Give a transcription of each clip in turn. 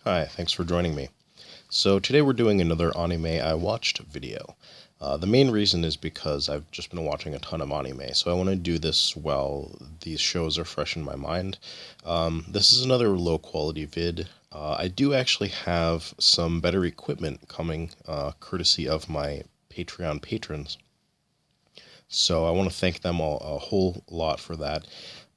Hi, thanks for joining me. So today we're doing another anime I watched video. The main reason is because I've just been watching a ton of anime, so I want to do this while these shows are fresh in my mind. This is another low quality vid. I do actually have some better equipment coming, courtesy of my Patreon patrons. So I want to thank them a whole lot for that.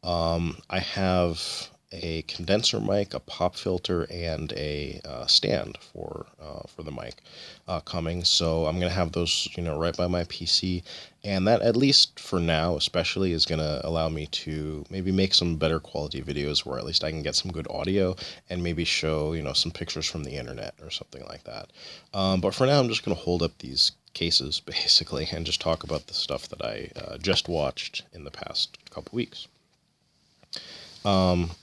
I have a condenser mic, a pop filter, and a stand for the mic coming. So I'm gonna have those, right by my PC, and that, at least for now, especially, is gonna allow me to maybe make some better quality videos where at least I can get some good audio and maybe show, some pictures from the internet or something like that. But for now, I'm just gonna hold up these cases basically and just talk about the stuff that I just watched in the past couple weeks.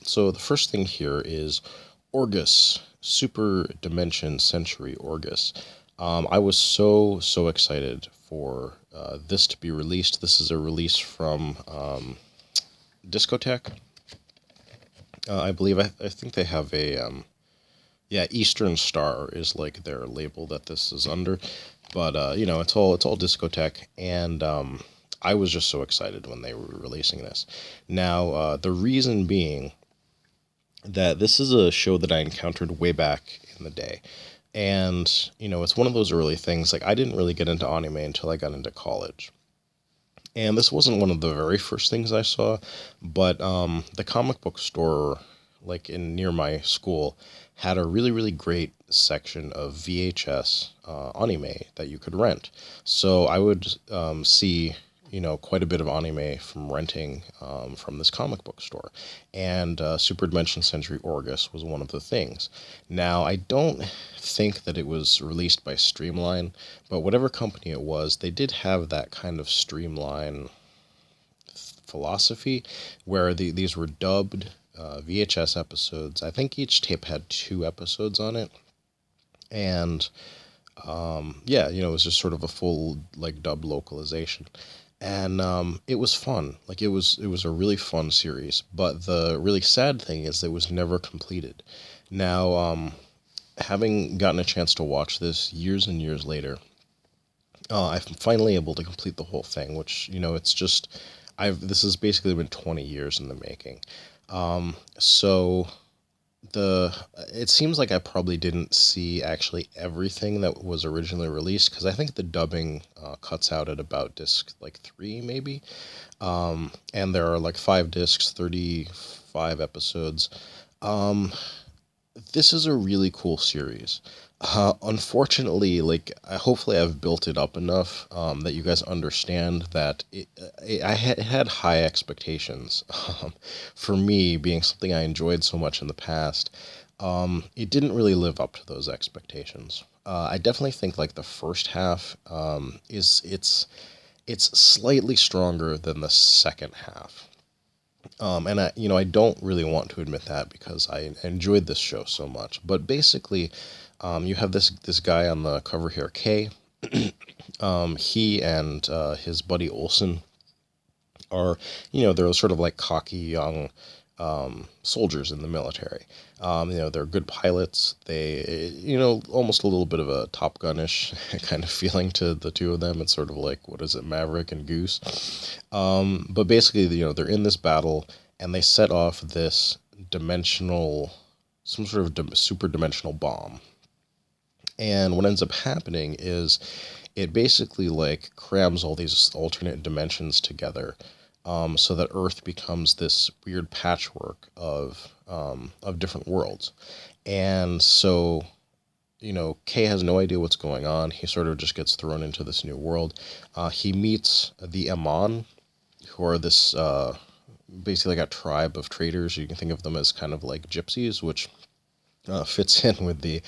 So the first thing here is Orguss, Super Dimension Century Orguss. I was so excited for this to be released. This is a release from Discotek. I believe I think they have a yeah, Eastern Star is like their label that this is under, but it's all Discotek, and I was just so excited when they were releasing this. Now, the reason being that this is a show that I encountered way back in the day. And, it's one of those early things. Like, I didn't really get into anime until I got into college. And this wasn't one of the very first things I saw, but the comic book store, like in near my school, had a really great section of VHS anime that you could rent. So I would see quite a bit of anime from renting from this comic book store. And Super Dimension Century Orguss was one of the things. Now, I don't think that it was released by Streamline, but whatever company it was, they did have that kind of Streamline philosophy where these were dubbed VHS episodes. I think each tape had 2 episodes on it. And yeah, it was just sort of a full like dubbed localization, and it was fun. Like it was a really fun series. But the really sad thing is it was never completed. Now, having gotten a chance to watch this years and years later, I'm finally able to complete the whole thing. Which it's just this has basically been 20 years in the making. So the it seems like I probably didn't see actually everything that was originally released, because I think the dubbing cuts out at about disc like 3 maybe, and there are like 5 discs, 35 episodes. Um, this is a really cool series. Unfortunately, like hopefully I've built it up enough that you guys understand that it had high expectations. For me, being something I enjoyed so much in the past, it didn't really live up to those expectations. I definitely think like the first half is it's slightly stronger than the second half. And I don't really want to admit that because I enjoyed this show so much. But basically, you have this guy on the cover here, Kay. He and his buddy Olson are, they're sort of like cocky young soldiers in the military. They're good pilots. They, almost a little bit of a Top Gun-ish kind of feeling to the two of them. It's sort of like, what is it, Maverick and Goose? But basically, they're in this battle, and they set off this some sort of super dimensional bomb. And what ends up happening is it basically like crams all these alternate dimensions together, so that Earth becomes this weird patchwork of different worlds. And so, Kay has no idea what's going on. He sort of just gets thrown into this new world. He meets the Amon, who are this basically like a tribe of traders. You can think of them as kind of like gypsies, which fits in with the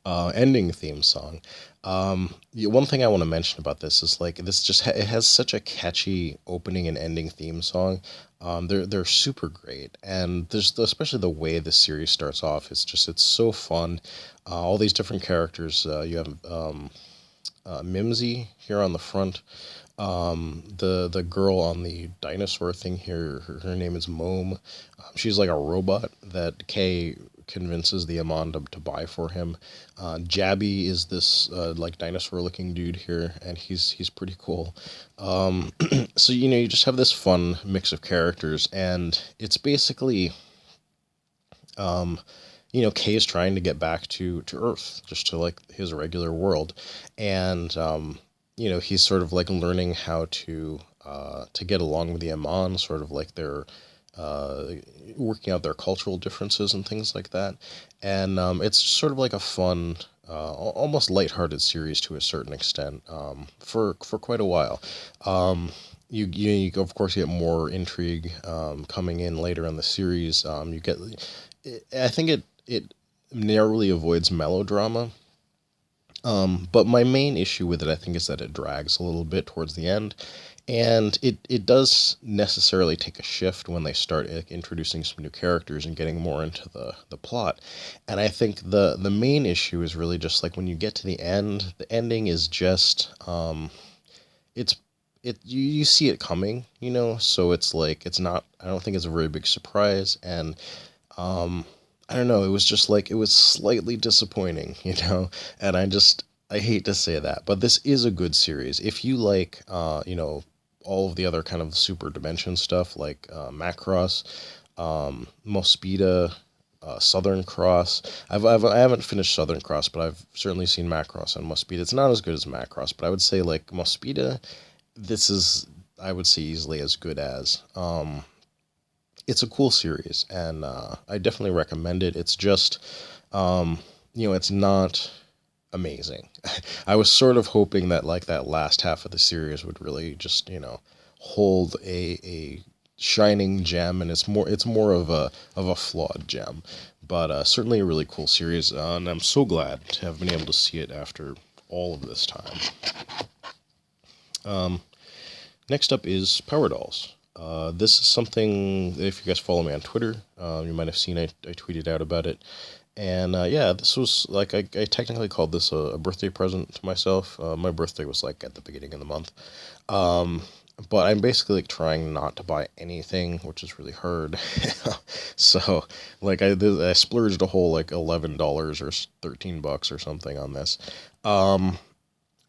ending theme song. One thing I want to mention about this is like this just it has such a catchy opening and ending theme song. They're super great, and there's especially the way the series starts off. It's so fun. All these different characters. You have Mimsy here on the front. The girl on the dinosaur thing here, her name is Mome. She's like a robot that Kay convinces the Amon to buy for him. Jabby is this like dinosaur looking dude here, and he's pretty cool. So you just have this fun mix of characters, and it's basically Kay is trying to get back to Earth, just to like his regular world, and he's sort of like learning how to get along with the Amon, sort of like they're uh, working out their cultural differences and things like that, and it's sort of like a fun. Almost lighthearted series to a certain extent for quite a while. You of course get more intrigue coming in later in the series. You get I think it narrowly avoids melodrama. But my main issue with it, I think, is that it drags a little bit towards the end, and it does necessarily take a shift when they start introducing some new characters and getting more into the plot. And I think the main issue is really just like when you get to the end, the ending is just it's you see it coming, so it's like it's not. I don't think it's a very big surprise, and um, I don't know. It was just like it was slightly disappointing, and I hate to say that, but this is a good series. If you like, all of the other kind of super dimension stuff like Macross, Mospita, Southern Cross. I haven't finished Southern Cross, but I've certainly seen Macross and Mospita. It's not as good as Macross, but I would say like Mospita, this is I would say easily as good as. It's a cool series, and I definitely recommend it. It's just, it's not amazing. I was sort of hoping that like that last half of the series would really just hold a shining gem, and it's more of a flawed gem, but certainly a really cool series, and I'm so glad to have been able to see it after all of this time. Next up is Power Dolls. This is something that if you guys follow me on Twitter, you might have seen I tweeted out about it. And yeah, this was like, I technically called this a birthday present to myself. My birthday was like at the beginning of the month. Um, but I'm basically like trying not to buy anything, which is really hard. So like I splurged a whole like $11 or $13 or something on this. Um,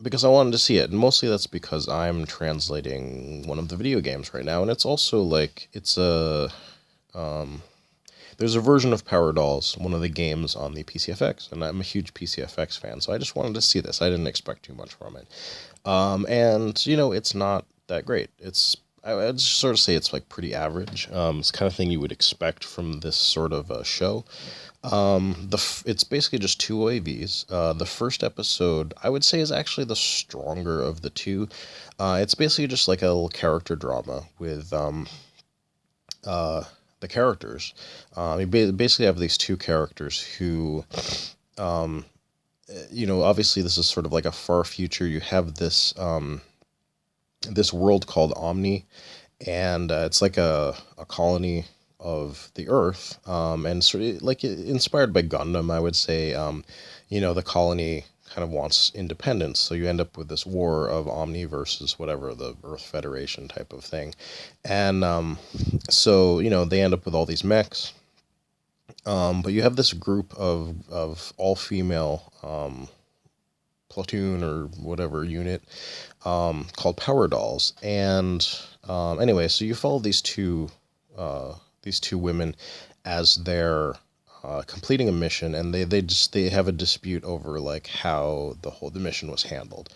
because I wanted to see it, and mostly that's because I'm translating one of the video games right now, and it's also like um, there's a version of Power Dolls, one of the games on the PCFX, and I'm a huge PCFX fan, so I just wanted to see this. I didn't expect too much from it, and it's not that great. I'd sort of say it's like pretty average. It's the kind of thing you would expect from this sort of show. It's basically just two OAVs. The first episode, I would say, is actually the stronger of the two. It's basically just like a little character drama with uh, the characters. You basically have these two characters who, um, obviously this is sort of like a far future. You have this world called Omni, and it's like a colony of the Earth, and sort of like inspired by Gundam, I would say. The colony kind of wants independence, so you end up with this war of Omni versus whatever the Earth Federation type of thing, and so they end up with all these mechs. But you have this group of all female platoon or whatever unit called Power Dolls, and anyway, so you follow these two women as they're completing a mission, and they have a dispute over like how the mission was handled.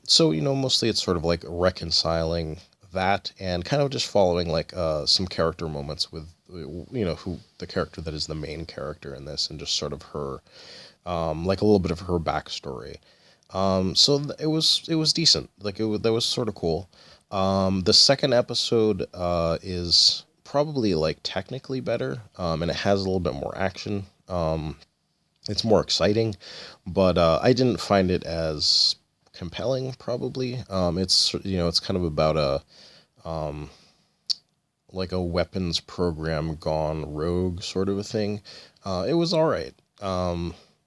So mostly it's sort of like reconciling that and kind of just following like some character moments with who the character that is the main character in this, and just sort of her like a little bit of her backstory. So it was decent. Like that was sort of cool. The second episode is probably like technically better, and it has a little bit more action. It's more exciting, but I didn't find it as compelling. Probably, it's kind of about um, like a weapons program gone rogue sort of a thing. It was all right.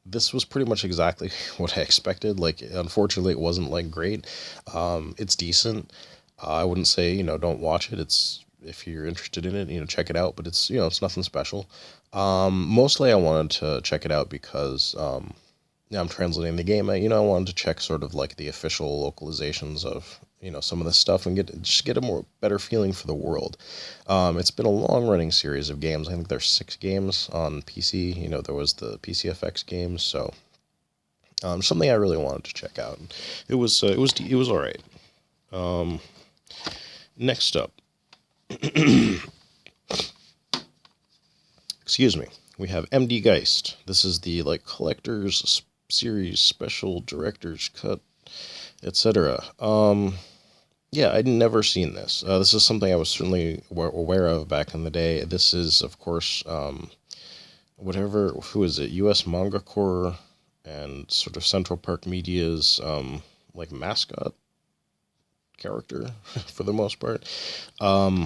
this was pretty much exactly what I expected. Like, unfortunately, it wasn't like great. It's decent. I wouldn't say, don't watch it. It's, if you're interested in it, check it out. But it's, it's nothing special. Mostly, I wanted to check it out because yeah, I'm translating the game. I wanted to check sort of like the official localizations of some of this stuff and get a more better feeling for the world. It's been a long running series of games. I think there's 6 games on PC. There was the PCFX games, so something I really wanted to check out. It was all right. Um, Next up, excuse me, we have MD Geist. This is the like collector's series special director's cut, etc. Yeah, I'd never seen this. This is something I was certainly aware of back in the day. This is, of course, who is it? U.S. Manga Corps and sort of Central Park Media's like mascot character for the most part. Um,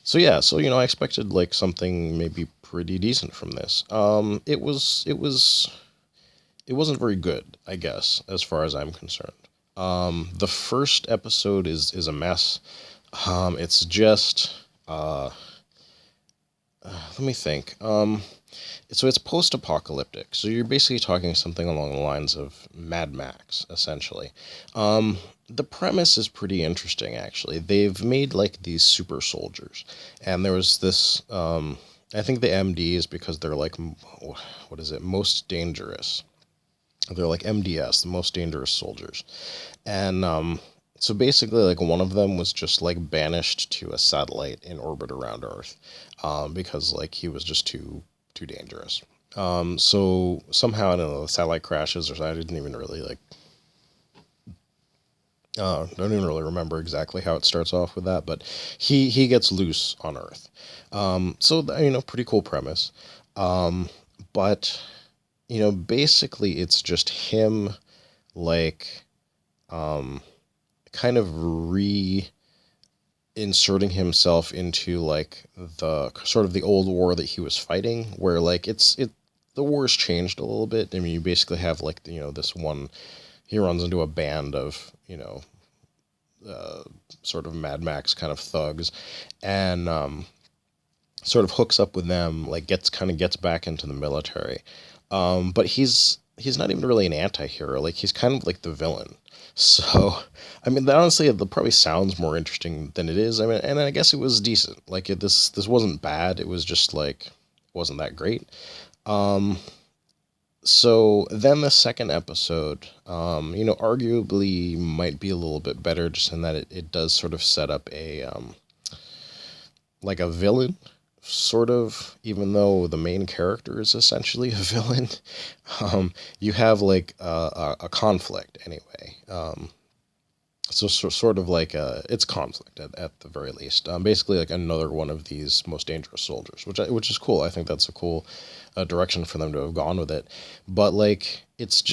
so yeah, I expected like something maybe pretty decent from this. It wasn't very good, I guess, as far as I'm concerned. The first episode is a mess. It's just let me think. So it's post-apocalyptic. So you're basically talking something along the lines of Mad Max, essentially. The premise is pretty interesting, actually. They've made like these super soldiers, and there was this. I think the MD is because they're like, what is it? Most dangerous. They're like MDS, the most dangerous soldiers, and so basically, like one of them was just like banished to a satellite in orbit around Earth, because like he was just too dangerous. So somehow I don't know, the satellite crashes, or I didn't even really like. Don't even really remember exactly how it starts off with that, but he gets loose on Earth. So pretty cool premise. But basically it's just him, like, kind of inserting himself into like the sort of the old war that he was fighting, where like the war's changed a little bit. I mean, you basically have like this one. He runs into a band of sort of Mad Max kind of thugs, and sort of hooks up with them. Like gets back into the military, but he's not even really an anti-hero. Like he's kind of like the villain. So, I mean, honestly, that probably sounds more interesting than it is. I mean, and I guess it was decent. Like this wasn't bad. It was just like wasn't that great. Um, so then the second episode, arguably might be a little bit better, just in that it does sort of set up a like a villain, sort of, even though the main character is essentially a villain. You have like a conflict anyway. So sort of like it's conflict at the very least. Basically, like another one of these most dangerous soldiers, which is cool. I think that's a cool direction for them to have gone with it. But like, it's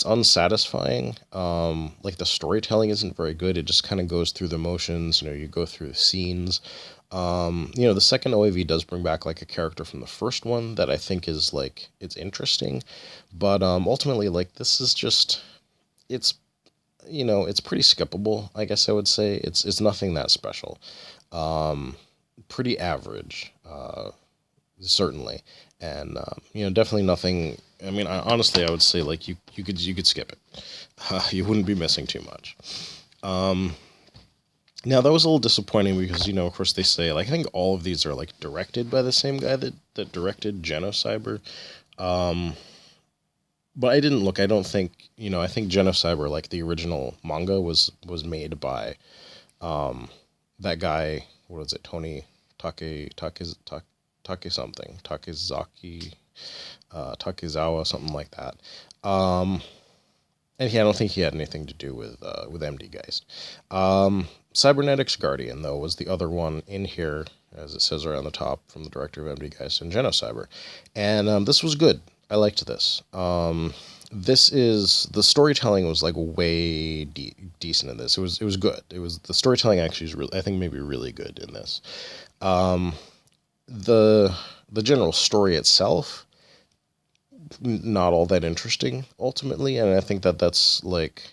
unsatisfying. Like the storytelling isn't very good. It just kind of goes through the motions. You go through the scenes. The second OAV does bring back like a character from the first one that I think is like it's interesting, but ultimately like this is just it's it's pretty skippable, I guess I would say. It's nothing that special. Pretty average, certainly, and definitely nothing. I mean, honestly, I would say like you could skip it. You wouldn't be missing too much. Now that was a little disappointing because of course they say like I think all of these are like directed by the same guy that directed Genocyber. Um, but I didn't look. I don't think I think Genocyber, like the original manga, was made by that guy. What is it? Tony Take something Takezaki Takezawa, something like that. Um, and I don't think he had anything to do with MD Geist. Cybernetics Guardian, though, was the other one in here, as it says right on the top, from the director of MD Geist and Genocyber. And this was good. I liked this. This is the storytelling was like way decent in this. It was good. It was the storytelling actually is really, I think, maybe really good in this. Um, the general story itself not all that interesting ultimately, and I think that that's like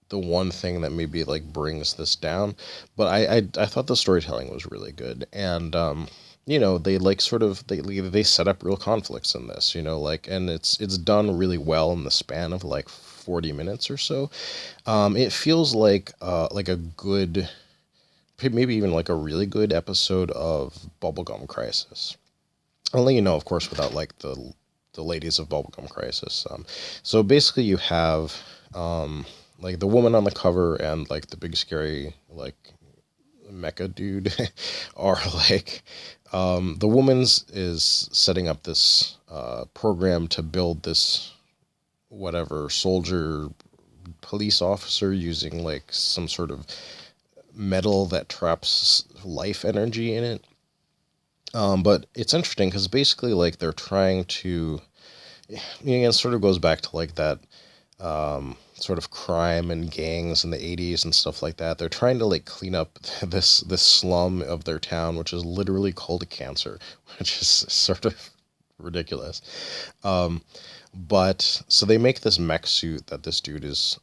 the one thing that maybe like brings this down. But I thought the storytelling was really good, and they like sort of they set up real conflicts in this, like, and it's done really well in the span of like 40 minutes or so. It feels like a good, maybe even like a really good episode of Bubblegum Crisis. Only, of course, without like the ladies of Bubblegum Crisis. So basically, you have like the woman on the cover and like the big scary like mecha dude are like, the woman's is setting up this program to build this whatever soldier police officer using like some sort of metal that traps life energy in it. But it's interesting because basically, like, they're trying to, it sort of goes back to like that sort of crime and gangs in the 80s and stuff like that. They're trying to like clean up this slum of their town, which is literally called a cancer, which is sort of ridiculous. But so they make this mech suit that this dude is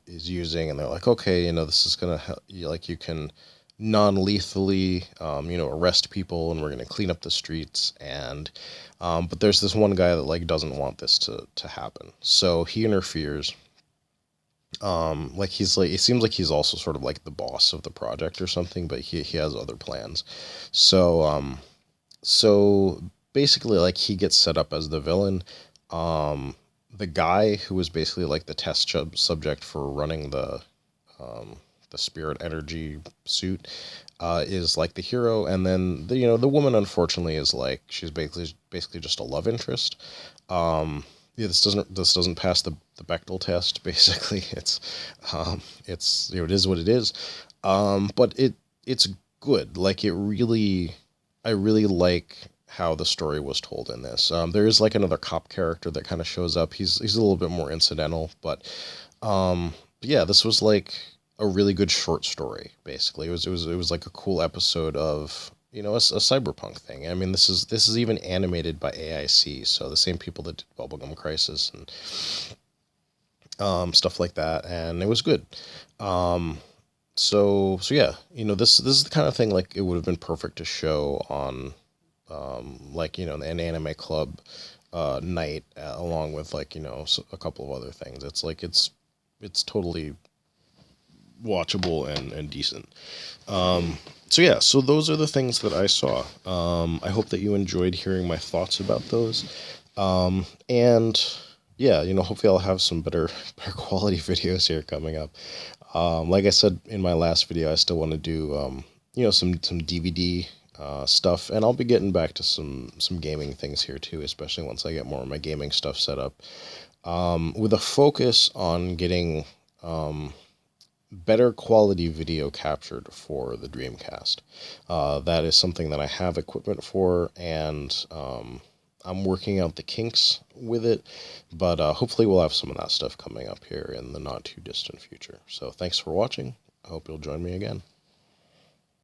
using, and they're like, okay, this is gonna help you, like, you can non-lethally, arrest people, and we're gonna clean up the streets. And but there's this one guy that like doesn't want this to happen, so he interferes. Like, he's like, it seems like he's also sort of like the boss of the project or something, but he has other plans. So basically, like, he gets set up as the villain. The guy who was basically like the test subject for running the spirit energy suit is like the hero, and then the woman, unfortunately, is like, she's basically just a love interest. Yeah, this doesn't pass the Bechdel test. Basically, it's it is what it is. But it's good. Like, I really like how the story was told in this. There is like another cop character that kind of shows up. He's a little bit more incidental, but yeah, this was like a really good short story. Basically, it was like a cool episode of, a cyberpunk thing. I mean, this is even animated by AIC, so the same people that did Bubblegum Crisis and stuff like that, and it was good. So yeah, this is the kind of thing, like, it would have been perfect to show on like, an anime club night, along with like, a couple of other things. It's like it's totally watchable and decent. So yeah, so those are the things that I saw. I hope that you enjoyed hearing my thoughts about those. And yeah, hopefully I'll have some better quality videos here coming up. Like I said in my last video, I still want to do some DVD stuff, and I'll be getting back to some gaming things here too, especially once I get more of my gaming stuff set up, with a focus on getting better quality video captured for the Dreamcast. That is something that I have equipment for, and I'm working out the kinks with it, but hopefully we'll have some of that stuff coming up here in the not too distant future. So thanks for watching. I hope you'll join me again.